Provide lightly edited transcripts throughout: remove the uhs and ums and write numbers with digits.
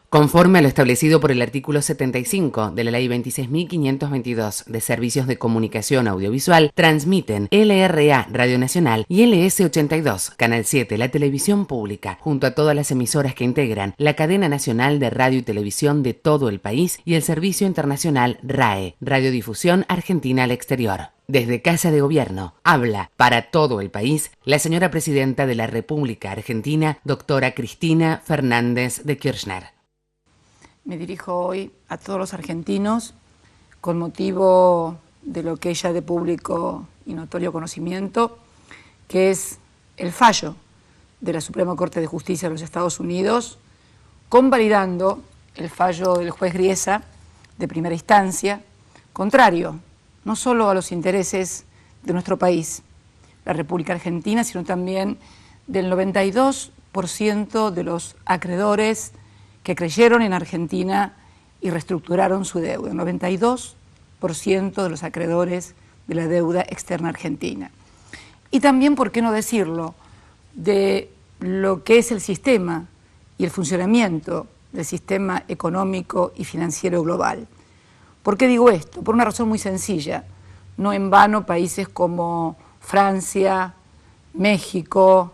Conforme a lo establecido por el artículo 75 de la Ley 26.522 de Servicios de Comunicación Audiovisual, transmiten LRA Radio Nacional y LS82, Canal 7, la televisión pública, junto a todas las emisoras que integran la cadena nacional de radio y televisión de todo el país y el servicio internacional RAE, Radiodifusión Argentina al Exterior. Desde Casa de Gobierno, habla para todo el país la señora Presidenta de la República Argentina, doctora Cristina Fernández de Kirchner. Me dirijo hoy a todos los argentinos con motivo de lo que ella de público y notorio conocimiento, que es el fallo de la Suprema Corte de Justicia de los Estados Unidos, convalidando el fallo del juez Griesa de primera instancia, contrario no solo a los intereses de nuestro país, la República Argentina, sino también del 92% de los acreedores que creyeron en Argentina y reestructuraron su deuda, 92% de los acreedores de la deuda externa argentina. Y también, por qué no decirlo, de lo que es el sistema y el funcionamiento del sistema económico y financiero global. ¿Por qué digo esto? Por una razón muy sencilla. No en vano países como Francia, México,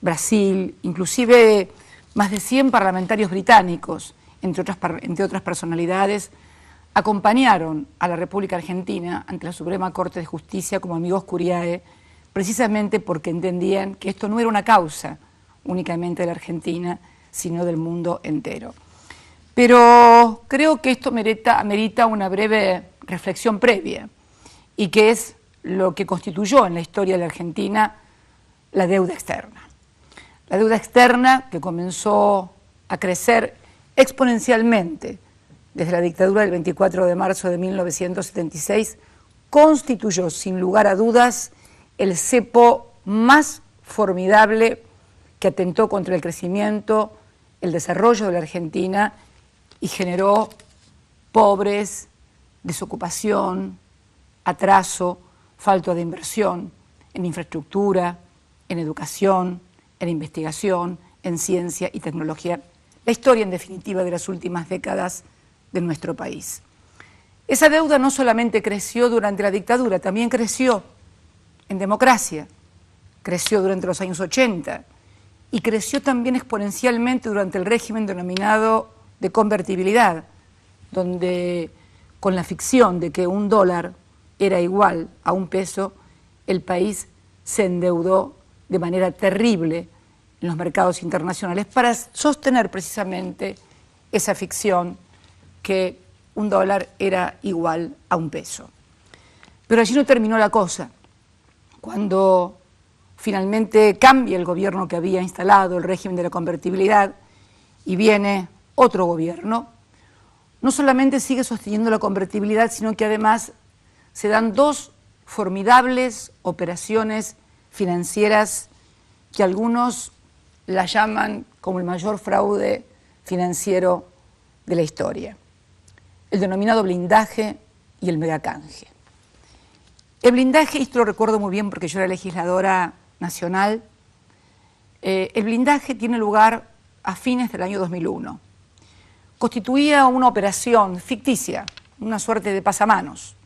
Brasil, inclusive más de 100 parlamentarios británicos, entre otras personalidades, acompañaron a la República Argentina ante la Suprema Corte de Justicia como amigos curiae, precisamente porque entendían que esto no era una causa únicamente de la Argentina, sino del mundo entero. Pero creo que esto amerita una breve reflexión previa, y que es lo que constituyó en la historia de la Argentina la deuda externa. La deuda externa, que comenzó a crecer exponencialmente desde la dictadura del 24 de marzo de 1976, constituyó sin lugar a dudas el cepo más formidable que atentó contra el crecimiento, el desarrollo de la Argentina y generó pobres, desocupación, atraso, falta de inversión en infraestructura, en educación, en investigación, en ciencia y tecnología. La historia, en definitiva, de las últimas décadas de nuestro país. Esa deuda no solamente creció durante la dictadura, también creció en democracia, creció durante los años 80 y creció también exponencialmente durante el régimen denominado de convertibilidad, donde con la ficción de que un dólar era igual a un peso, el país se endeudó de manera terrible en los mercados internacionales para sostener precisamente esa ficción que un dólar era igual a un peso. Pero allí no terminó la cosa. Cuando finalmente cambia el gobierno que había instalado el régimen de la convertibilidad y viene otro gobierno, no solamente sigue sosteniendo la convertibilidad, sino que además se dan dos formidables operaciones financieras que algunos la llaman como el mayor fraude financiero de la historia. El denominado blindaje y el megacanje. El blindaje, esto lo recuerdo muy bien porque yo era legisladora nacional, el blindaje tiene lugar a fines del año 2001. Constituía una operación ficticia, una suerte de pasamanos,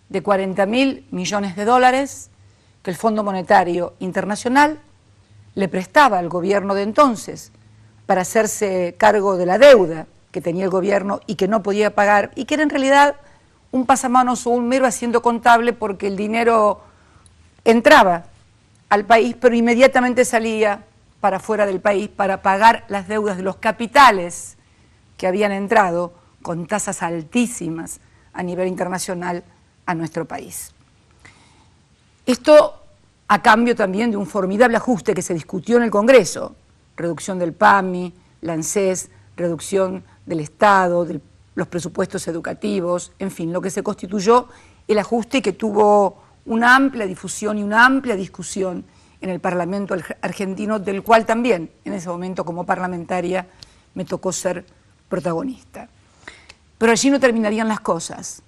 de 40.000 millones de dólares que el Fondo Monetario Internacional le prestaba al gobierno de entonces para hacerse cargo de la deuda que tenía el gobierno y que no podía pagar, y que era en realidad un pasamanos o un mero asiento contable, porque el dinero entraba al país pero inmediatamente salía para fuera del país para pagar las deudas de los capitales que habían entrado con tasas altísimas a nivel internacional a nuestro país. Esto a cambio también de un formidable ajuste que se discutió en el Congreso, reducción del PAMI, la ANSES, reducción del Estado, de los presupuestos educativos, en fin, lo que se constituyó el ajuste que tuvo una amplia difusión y una amplia discusión en el Parlamento argentino, del cual también en ese momento como parlamentaria me tocó ser protagonista. Pero allí no terminarían las cosas.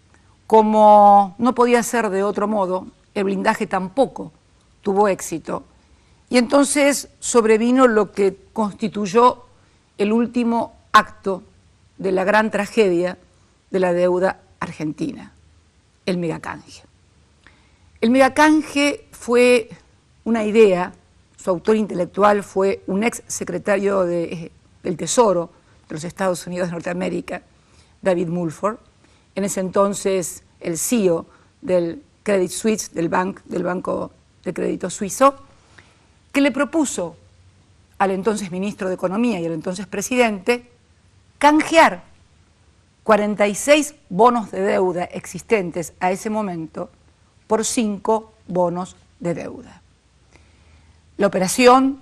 Como no podía ser de otro modo, el blindaje tampoco tuvo éxito. Y entonces sobrevino lo que constituyó el último acto de la gran tragedia de la deuda argentina, el megacanje. El megacanje fue una idea, su autor intelectual fue un ex secretario del Tesoro de los Estados Unidos de Norteamérica, David Mulford, en ese entonces el CEO del Credit Suisse, del Banco de Crédito Suizo, que le propuso al entonces ministro de Economía y al entonces presidente canjear 46 bonos de deuda existentes a ese momento por 5 bonos de deuda. La operación,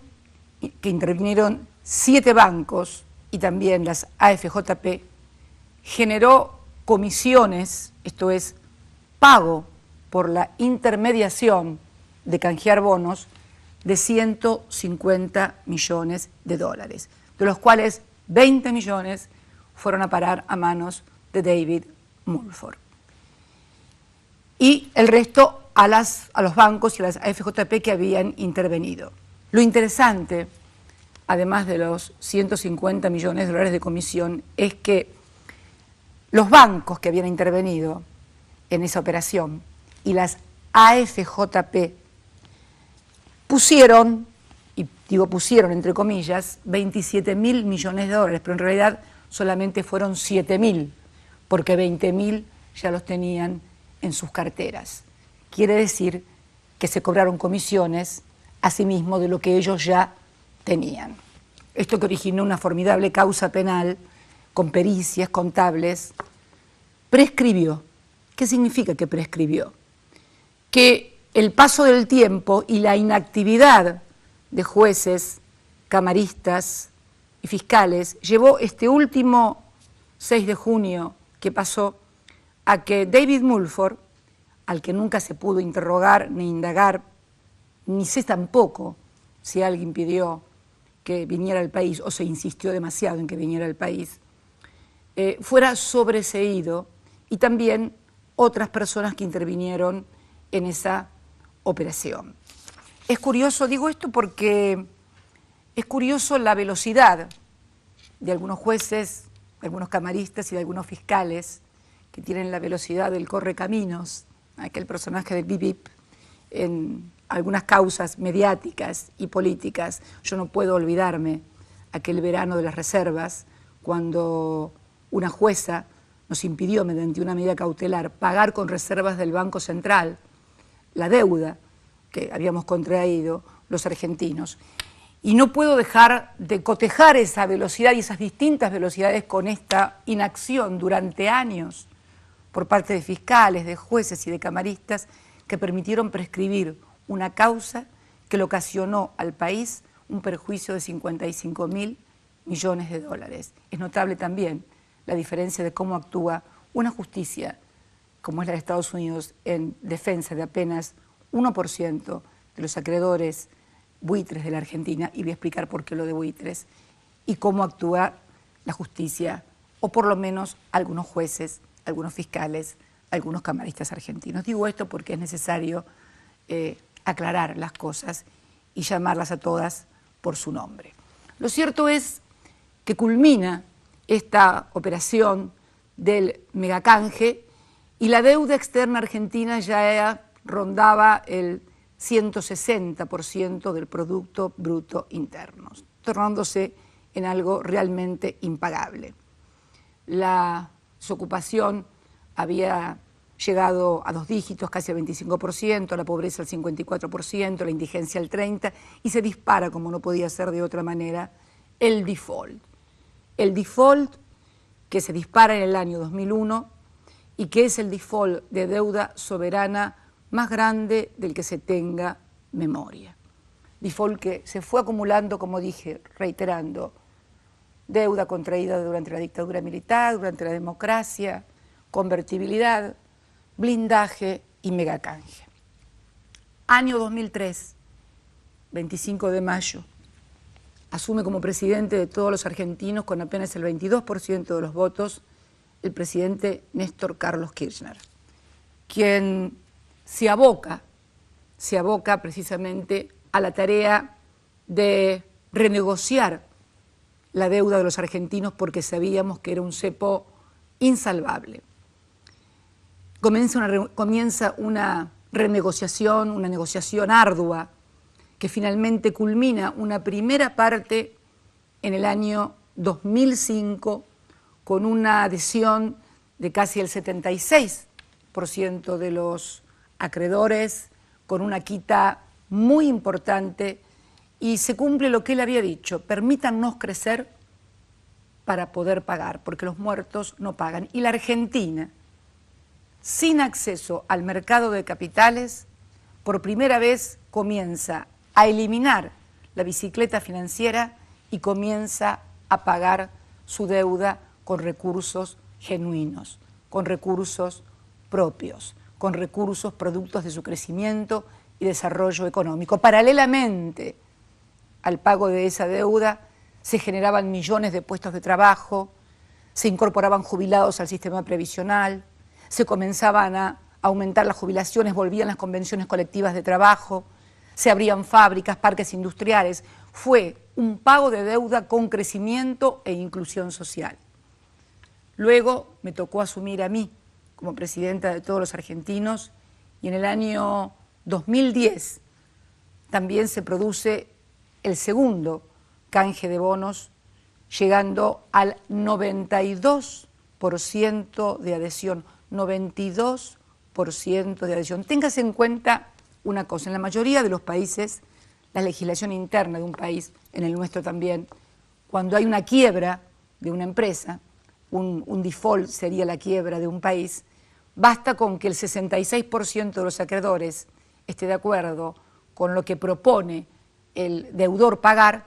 que intervinieron 7 bancos y también las AFJP, generó comisiones, esto es, pago por la intermediación de canjear bonos de 150 millones de dólares, de los cuales 20 millones fueron a parar a manos de David Mulford. Y el resto a los bancos y a las AFJP que habían intervenido. Lo interesante, además de los 150 millones de dólares de comisión, es que los bancos que habían intervenido en esa operación y las AFJP pusieron, y digo pusieron entre comillas, 27.000 millones de dólares, pero en realidad solamente fueron 7.000, porque 20.000 ya los tenían en sus carteras. Quiere decir que se cobraron comisiones asimismo de lo que ellos ya tenían. Esto que originó una formidable causa penal con pericias contables, prescribió. ¿Qué significa que prescribió? Que el paso del tiempo y la inactividad de jueces, camaristas y fiscales llevó este último 6 de junio que pasó a que David Mulford, al que nunca se pudo interrogar ni indagar, ni sé tampoco si alguien pidió que viniera al país o se insistió demasiado en que viniera al país, fuera sobreseído, y también otras personas que intervinieron en esa operación. Es curioso, digo esto porque es curioso la velocidad de algunos jueces, de algunos camaristas y de algunos fiscales que tienen la velocidad del correcaminos, aquel personaje de Bip Bip, en algunas causas mediáticas y políticas. Yo no puedo olvidarme aquel verano de las reservas, cuando una jueza nos impidió, mediante una medida cautelar, pagar con reservas del Banco Central la deuda que habíamos contraído los argentinos. Y no puedo dejar de cotejar esa velocidad y esas distintas velocidades con esta inacción durante años por parte de fiscales, de jueces y de camaristas que permitieron prescribir una causa que le ocasionó al país un perjuicio de 55.000 millones de dólares. Es notable también la diferencia de cómo actúa una justicia como es la de Estados Unidos en defensa de apenas 1% de los acreedores buitres de la Argentina, y voy a explicar por qué lo de buitres, y cómo actúa la justicia, o por lo menos algunos jueces, algunos fiscales, algunos camaristas argentinos. Digo esto porque es necesario aclarar las cosas y llamarlas a todas por su nombre. Lo cierto es que culmina esta operación del megacanje y la deuda externa argentina ya rondaba el 160% del Producto Bruto Interno, tornándose en algo realmente impagable. La desocupación había llegado a 2 dígitos, casi al 25%, la pobreza al 54%, la indigencia al 30%, y se dispara, como no podía ser de otra manera, el default. El default que se dispara en el año 2001 y que es el default de deuda soberana más grande del que se tenga memoria. Default que se fue acumulando, como dije, reiterando, deuda contraída durante la dictadura militar, durante la democracia, convertibilidad, blindaje y megacanje. Año 2003, 25 de mayo, asume como presidente de todos los argentinos con apenas el 22% de los votos el presidente Néstor Carlos Kirchner, quien se aboca precisamente a la tarea de renegociar la deuda de los argentinos porque sabíamos que era un cepo insalvable. Comienza una renegociación, una negociación ardua, que finalmente culmina una primera parte en el año 2005 con una adhesión de casi el 76% de los acreedores, con una quita muy importante, y se cumple lo que él había dicho: permítannos crecer para poder pagar, porque los muertos no pagan. Y la Argentina, sin acceso al mercado de capitales, por primera vez comienza a eliminar la bicicleta financiera y comienza a pagar su deuda con recursos genuinos, con recursos propios, con recursos productos de su crecimiento y desarrollo económico. Paralelamente al pago de esa deuda, se generaban millones de puestos de trabajo, se incorporaban jubilados al sistema previsional, se comenzaban a aumentar las jubilaciones, volvían las convenciones colectivas de trabajo, se abrían fábricas, parques industriales. Fue un pago de deuda con crecimiento e inclusión social. Luego me tocó asumir a mí como presidenta de todos los argentinos, y en el año 2010 también se produce el segundo canje de bonos, llegando al 92% de adhesión. 92% de adhesión. Téngase en cuenta una cosa: en la mayoría de los países, la legislación interna de un país, en el nuestro también, cuando hay una quiebra de una empresa, un default sería la quiebra de un país, basta con que el 66% de los acreedores esté de acuerdo con lo que propone el deudor pagar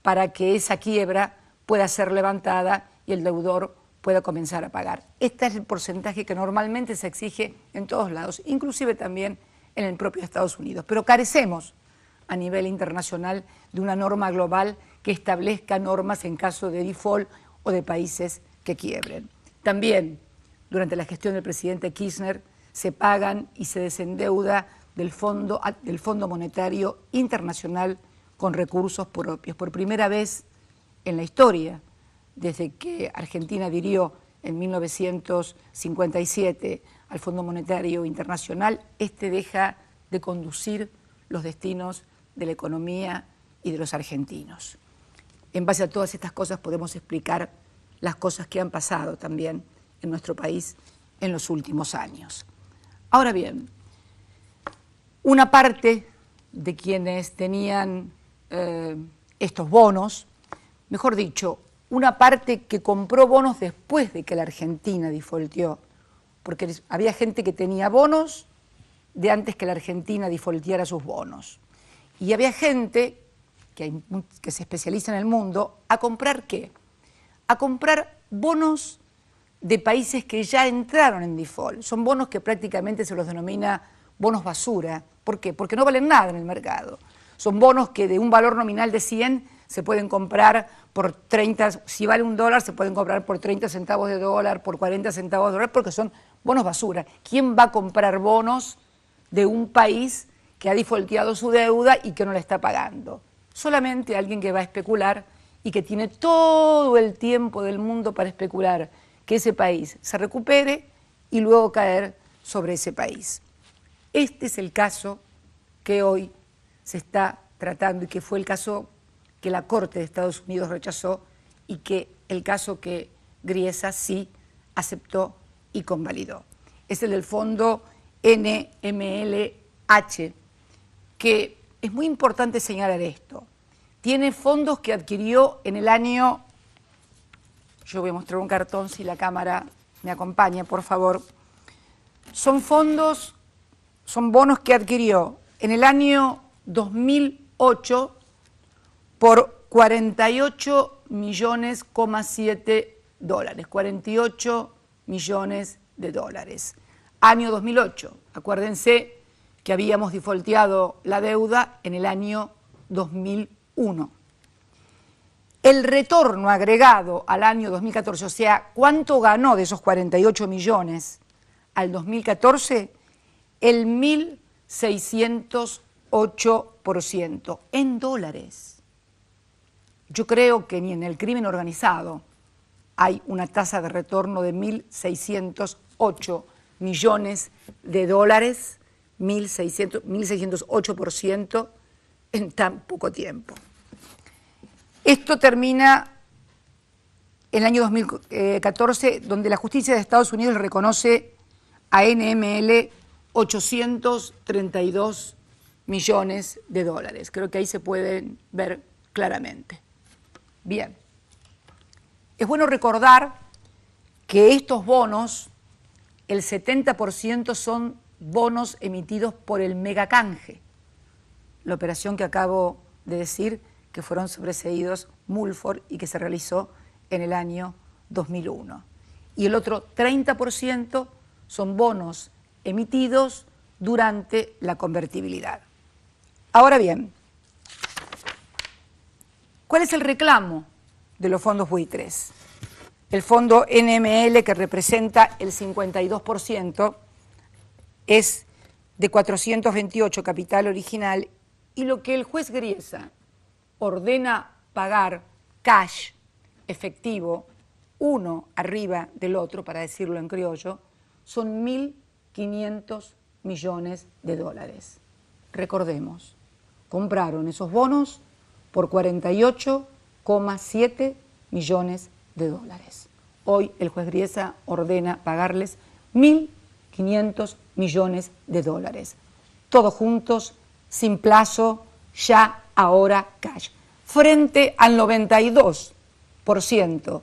para que esa quiebra pueda ser levantada y el deudor pueda comenzar a pagar. Este es el porcentaje que normalmente se exige en todos lados, inclusive también en el propio Estados Unidos. Pero carecemos a nivel internacional de una norma global que establezca normas en caso de default o de países que quiebren. También, durante la gestión del presidente Kirchner, se pagan y se desendeuda del Fondo Monetario Internacional con recursos propios. Por primera vez en la historia, desde que Argentina adhirió en 1957 al Fondo Monetario Internacional, este deja de conducir los destinos de la economía y de los argentinos. En base a todas estas cosas podemos explicar las cosas que han pasado también en nuestro país en los últimos años. Ahora bien, una parte de quienes tenían estos bonos, mejor dicho, una parte que compró bonos después de que la Argentina defaulteó, porque había gente que tenía bonos de antes que la Argentina defaulteara sus bonos. Y había gente que se especializa en el mundo a comprar ¿qué? A comprar bonos de países que ya entraron en default. Son bonos que prácticamente se los denomina bonos basura. ¿Por qué? Porque no valen nada en el mercado. Son bonos que de un valor nominal de 100 se pueden comprar por 30, si vale $1, se pueden comprar por 30 centavos de dólar, por 40 centavos de dólar, porque son bonos basura. ¿Quién va a comprar bonos de un país que ha defaulteado su deuda y que no la está pagando? Solamente alguien que va a especular y que tiene todo el tiempo del mundo para especular que ese país se recupere y luego caer sobre ese país. Este es el caso que hoy se está tratando y que fue el caso que la Corte de Estados Unidos rechazó y que el caso que Griesa sí aceptó y convalidó. Es el del fondo NMLH, que es muy importante señalar esto. Tiene fondos que adquirió en el año, yo voy a mostrar un cartón si la cámara me acompaña, por favor. Son bonos que adquirió en el año 2008 por 48,7 millones, 48 millones de dólares. Año 2008, acuérdense que habíamos defaulteado la deuda en el año 2001. El retorno agregado al año 2014, o sea, ¿cuánto ganó de esos 48 millones al 2014? El 1.608% en dólares. Yo creo que ni en el crimen organizado hay una tasa de retorno de 1.608 millones de dólares, 1.608% en tan poco tiempo. Esto termina en el año 2014, donde la justicia de Estados Unidos reconoce a NML 832 millones de dólares. Creo que ahí se pueden ver claramente. Bien. Es bueno recordar que estos bonos, el 70% son bonos emitidos por el megacanje, la operación que acabo de decir, que fueron sobreseídos Mulford y que se realizó en el año 2001. Y el otro 30% son bonos emitidos durante la convertibilidad. Ahora bien, ¿cuál es el reclamo de los fondos buitres? El fondo NML, que representa el 52%, es de 428 capital original, y lo que el juez Griesa ordena pagar cash, efectivo, uno arriba del otro, para decirlo en criollo, son 1.500 millones de dólares. Recordemos, compraron esos bonos por 48,7 millones de dólares. Hoy el juez Griesa ordena pagarles 1.500 millones de dólares. Todos juntos, sin plazo, ya, ahora, cash. Frente al 92%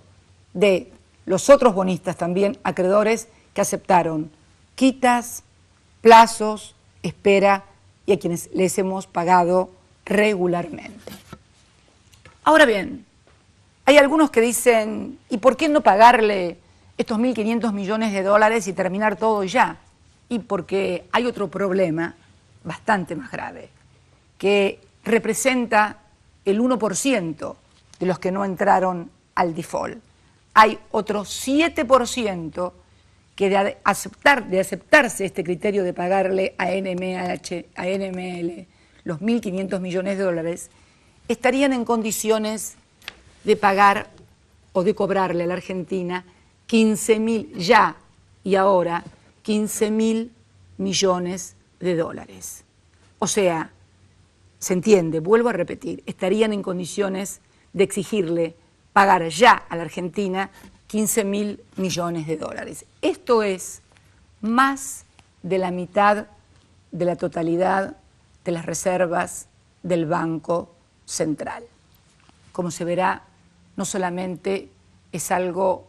de los otros bonistas también acreedores que aceptaron quitas, plazos, espera y a quienes les hemos pagado regularmente. Ahora bien, hay algunos que dicen, ¿y por qué no pagarle estos 1.500 millones de dólares y terminar todo ya? Y porque hay otro problema bastante más grave, que representa el 1% de los que no entraron al default. Hay otro 7% que de aceptarse este criterio de pagarle a NML los 1.500 millones de dólares, estarían en condiciones de pagar o de cobrarle a la Argentina 15.000 ya y ahora 15.000 millones de dólares. O sea, se entiende, vuelvo a repetir, estarían en condiciones de exigirle pagar ya a la Argentina 15.000 millones de dólares. Esto es más de la mitad de la totalidad de las reservas del Banco Central. Como se verá, no solamente es algo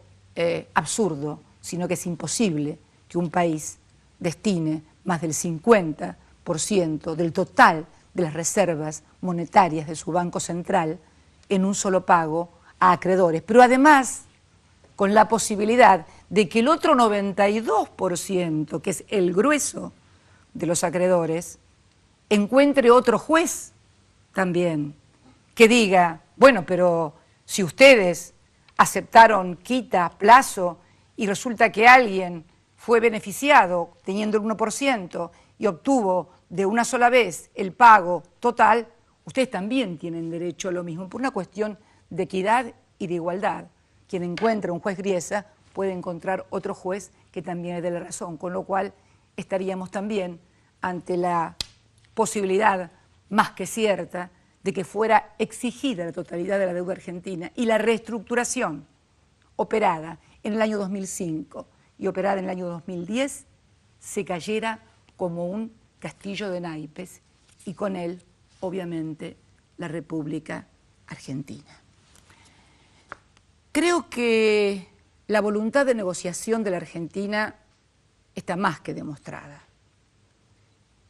absurdo, sino que es imposible que un país destine más del 50% del total de las reservas monetarias de su Banco Central en un solo pago a acreedores, pero además con la posibilidad de que el otro 92%, que es el grueso de los acreedores, encuentre otro juez también que diga, bueno, pero si ustedes aceptaron quita, plazo, y resulta que alguien fue beneficiado teniendo el 1% y obtuvo de una sola vez el pago total, ustedes también tienen derecho a lo mismo, por una cuestión de equidad y de igualdad. Quien encuentra un juez Griesa puede encontrar otro juez que también es de la razón, con lo cual estaríamos también ante la posibilidad más que cierta de que fuera exigida la totalidad de la deuda argentina y la reestructuración operada en el año 2005 y operada en el año 2010 se cayera como un castillo de naipes y con él, obviamente, la República Argentina. Creo que la voluntad de negociación de la Argentina está más que demostrada.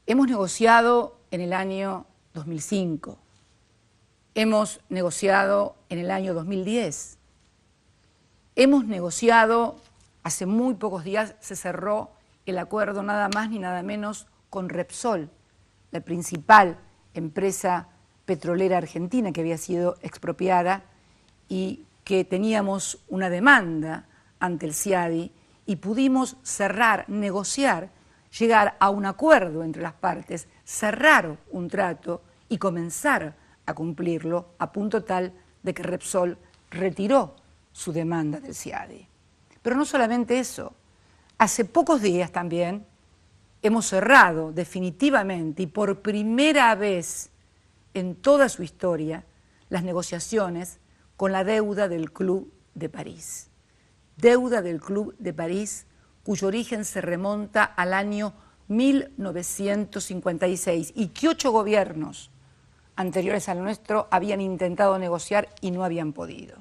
Hemos negociado en el año 2005, hemos negociado en el año 2010, hemos negociado, hace muy pocos días se cerró el acuerdo nada más ni nada menos con Repsol, la principal empresa petrolera argentina que había sido expropiada y que teníamos una demanda ante el CIADI y pudimos cerrar, negociar, llegar a un acuerdo entre las partes, cerrar un trato y comenzar a cumplirlo a punto tal de que Repsol retiró su demanda del CIADI. Pero no solamente eso, hace pocos días también hemos cerrado definitivamente y por primera vez en toda su historia las negociaciones con la deuda del Club de París. Deuda del Club de París, cuyo origen se remonta al año 1956 y que 8 gobiernos anteriores al nuestro habían intentado negociar y no habían podido.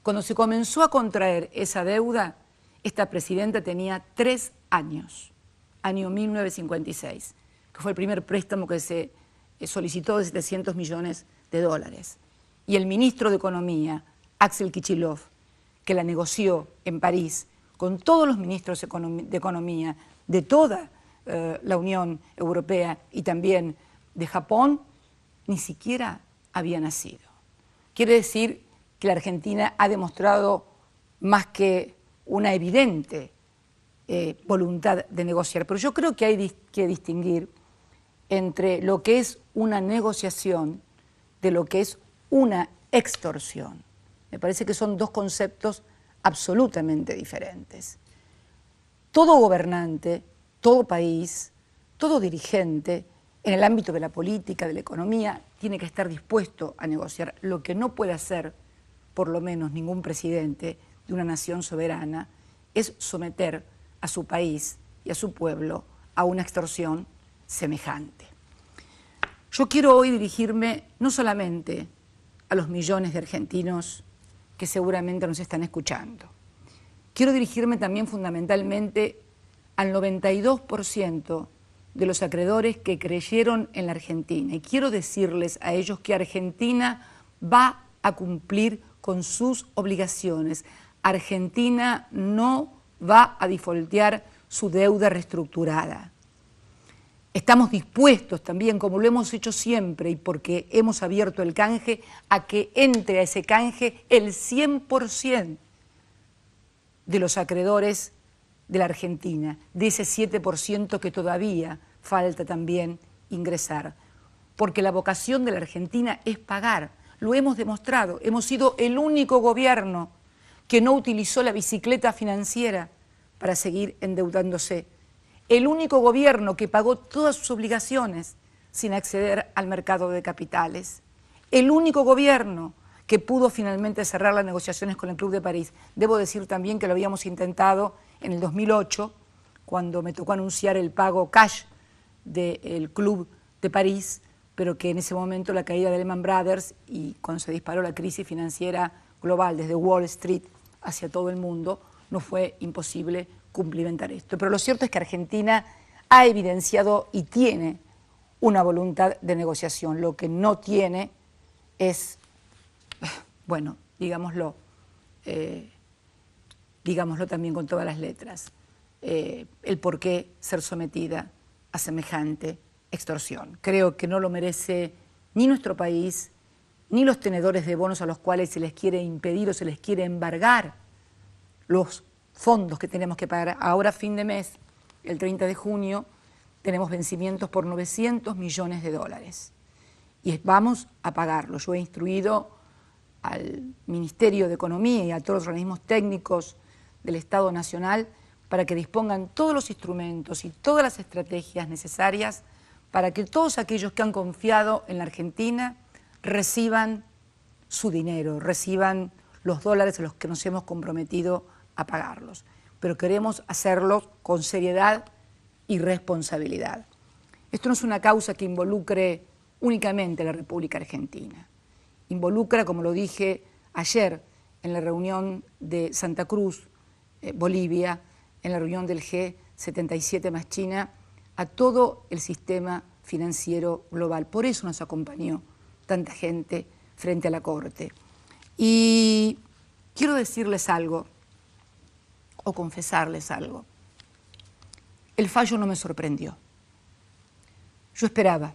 Cuando se comenzó a contraer esa deuda, esta presidenta tenía 3 años, año 1956, que fue el primer préstamo que se solicitó de 700 millones de dólares. Y el ministro de Economía, Axel Kicillof, que la negoció en París con todos los ministros de Economía de toda la Unión Europea y también de Japón, ni siquiera había nacido. Quiere decir que la Argentina ha demostrado más que una evidente voluntad de negociar. Pero yo creo que hay que distinguir entre lo que es una negociación de lo que es una extorsión. Me parece que son dos conceptos absolutamente diferentes. Todo gobernante, todo país, todo dirigente, en el ámbito de la política, de la economía, tiene que estar dispuesto a negociar. Lo que no puede hacer, por lo menos ningún presidente de una nación soberana, es someter a su país y a su pueblo a una extorsión semejante. Yo quiero hoy dirigirme no solamente a los millones de argentinos que seguramente nos están escuchando. Quiero dirigirme también fundamentalmente al 92% de los acreedores que creyeron en la Argentina. Y quiero decirles a ellos que Argentina va a cumplir con sus obligaciones. Argentina no va a defaultear su deuda reestructurada. Estamos dispuestos también, como lo hemos hecho siempre y porque hemos abierto el canje, a que entre a ese canje el 100% de los acreedores de la Argentina, de ese 7% que todavía falta también ingresar. Porque la vocación de la Argentina es pagar, lo hemos demostrado. Hemos sido el único gobierno que no utilizó la bicicleta financiera para seguir endeudándose. El único gobierno que pagó todas sus obligaciones sin acceder al mercado de capitales. El único gobierno que pudo finalmente cerrar las negociaciones con el Club de París. Debo decir también que lo habíamos intentado en el 2008, cuando me tocó anunciar el pago cash del Club de París, pero que en ese momento la caída de Lehman Brothers y cuando se disparó la crisis financiera global desde Wall Street hacia todo el mundo, no fue imposible cumplimentar esto. Pero lo cierto es que Argentina ha evidenciado y tiene una voluntad de negociación. Lo que no tiene es, bueno, digámoslo también con todas las letras, el por qué ser sometida a semejante extorsión. Creo que no lo merece ni nuestro país, ni los tenedores de bonos a los cuales se les quiere impedir o se les quiere embargar los fondos que tenemos que pagar. Ahora, fin de mes, el 30 de junio, tenemos vencimientos por 900 millones de dólares y vamos a pagarlos. Yo he instruido al Ministerio de Economía y a todos los organismos técnicos del Estado Nacional para que dispongan todos los instrumentos y todas las estrategias necesarias para que todos aquellos que han confiado en la Argentina reciban su dinero, reciban los dólares a los que nos hemos comprometido a pagarlos. Pero queremos hacerlo con seriedad y responsabilidad. Esto no es una causa que involucre únicamente a la República Argentina. Involucra, como lo dije ayer en la reunión de Santa Cruz, Bolivia, en la reunión del G77 más China, a todo el sistema financiero global. Por eso nos acompañó tanta gente frente a la Corte. Y quiero decirles algo, o confesarles algo. El fallo no me sorprendió. Yo esperaba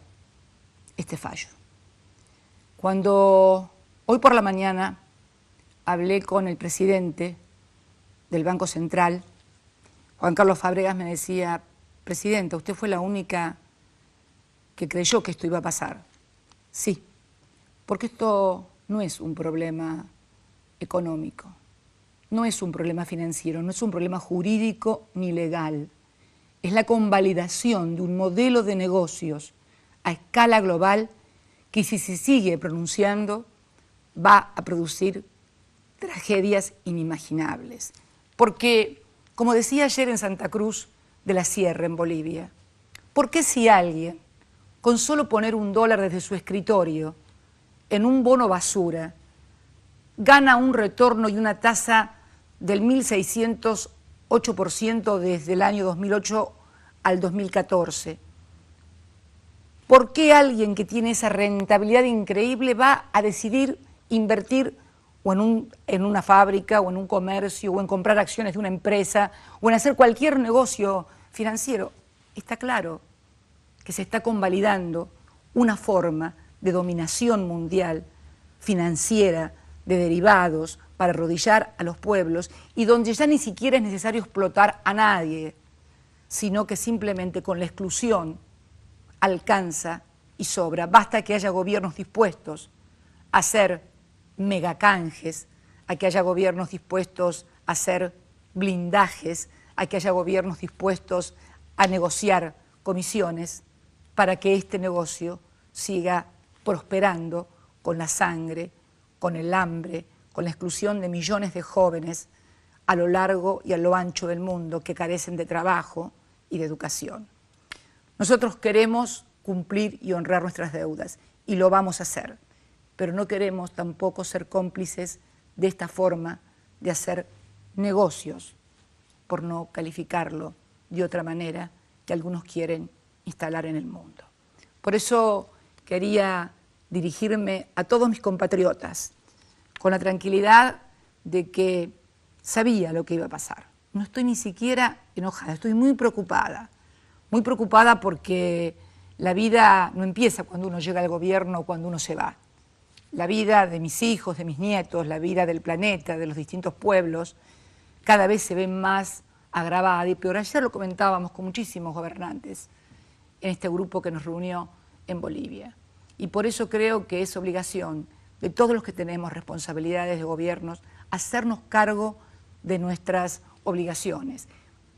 este fallo. Cuando hoy por la mañana hablé con el presidente del Banco Central, Juan Carlos Fábregas, me decía: Presidenta, usted fue la única que creyó que esto iba a pasar. Sí, porque esto no es un problema económico, no es un problema financiero, no es un problema jurídico ni legal. Es la convalidación de un modelo de negocios a escala global que, si se sigue pronunciando, va a producir tragedias inimaginables. Porque, como decía ayer en Santa Cruz de la Sierra, en Bolivia, ¿por qué si alguien, con solo poner $1 desde su escritorio en un bono basura, gana un retorno y una tasa del 1.608% desde el año 2008 al 2014? ¿Por qué alguien que tiene esa rentabilidad increíble va a decidir invertir o en una fábrica, o en un comercio, o en comprar acciones de una empresa, o en hacer cualquier negocio financiero? Está claro que se está convalidando una forma de dominación mundial financiera, de derivados, para arrodillar a los pueblos, y donde ya ni siquiera es necesario explotar a nadie, sino que simplemente con la exclusión alcanza y sobra. Basta que haya gobiernos dispuestos a hacer megacanjes, a que haya gobiernos dispuestos a hacer blindajes, a que haya gobiernos dispuestos a negociar comisiones para que este negocio siga prosperando con la sangre, con el hambre, con la exclusión de millones de jóvenes a lo largo y a lo ancho del mundo que carecen de trabajo y de educación. Nosotros queremos cumplir y honrar nuestras deudas, y lo vamos a hacer, pero no queremos tampoco ser cómplices de esta forma de hacer negocios, por no calificarlo de otra manera, que algunos quieren instalar en el mundo. Por eso quería dirigirme a todos mis compatriotas con la tranquilidad de que sabía lo que iba a pasar. No estoy ni siquiera enojada, estoy muy preocupada porque la vida no empieza cuando uno llega al gobierno o cuando uno se va. La vida de mis hijos, de mis nietos, la vida del planeta, de los distintos pueblos, cada vez se ve más agravada y peor. Ayer lo comentábamos con muchísimos gobernantes en este grupo que nos reunió en Bolivia. Y por eso creo que es obligación de todos los que tenemos responsabilidades de gobiernos hacernos cargo de nuestras obligaciones.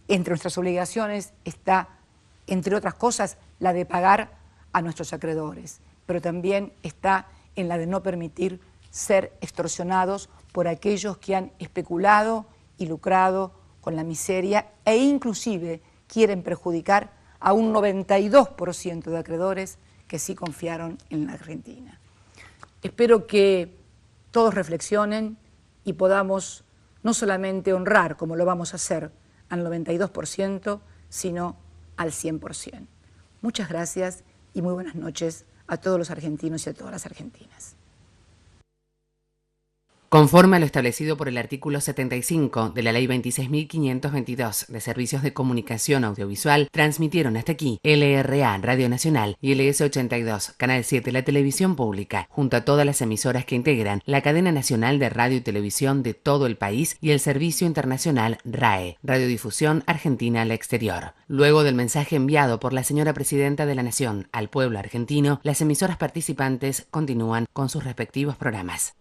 Entre nuestras obligaciones está, entre otras cosas, la de pagar a nuestros acreedores, pero también está en la de no permitir ser extorsionados por aquellos que han especulado y lucrado con la miseria e inclusive quieren perjudicar a un 92% de acreedores que sí confiaron en la Argentina. Espero que todos reflexionen y podamos no solamente honrar, como lo vamos a hacer, al 92%, sino al 100%. Muchas gracias y muy buenas noches a todos los argentinos y a todas las argentinas. Conforme a lo establecido por el artículo 75 de la Ley 26.522 de Servicios de Comunicación Audiovisual, transmitieron hasta aquí LRA Radio Nacional y LS82, Canal 7, la televisión pública, junto a todas las emisoras que integran la cadena nacional de radio y televisión de todo el país y el servicio internacional RAE, Radiodifusión Argentina al Exterior. Luego del mensaje enviado por la señora Presidenta de la Nación al pueblo argentino, las emisoras participantes continúan con sus respectivos programas.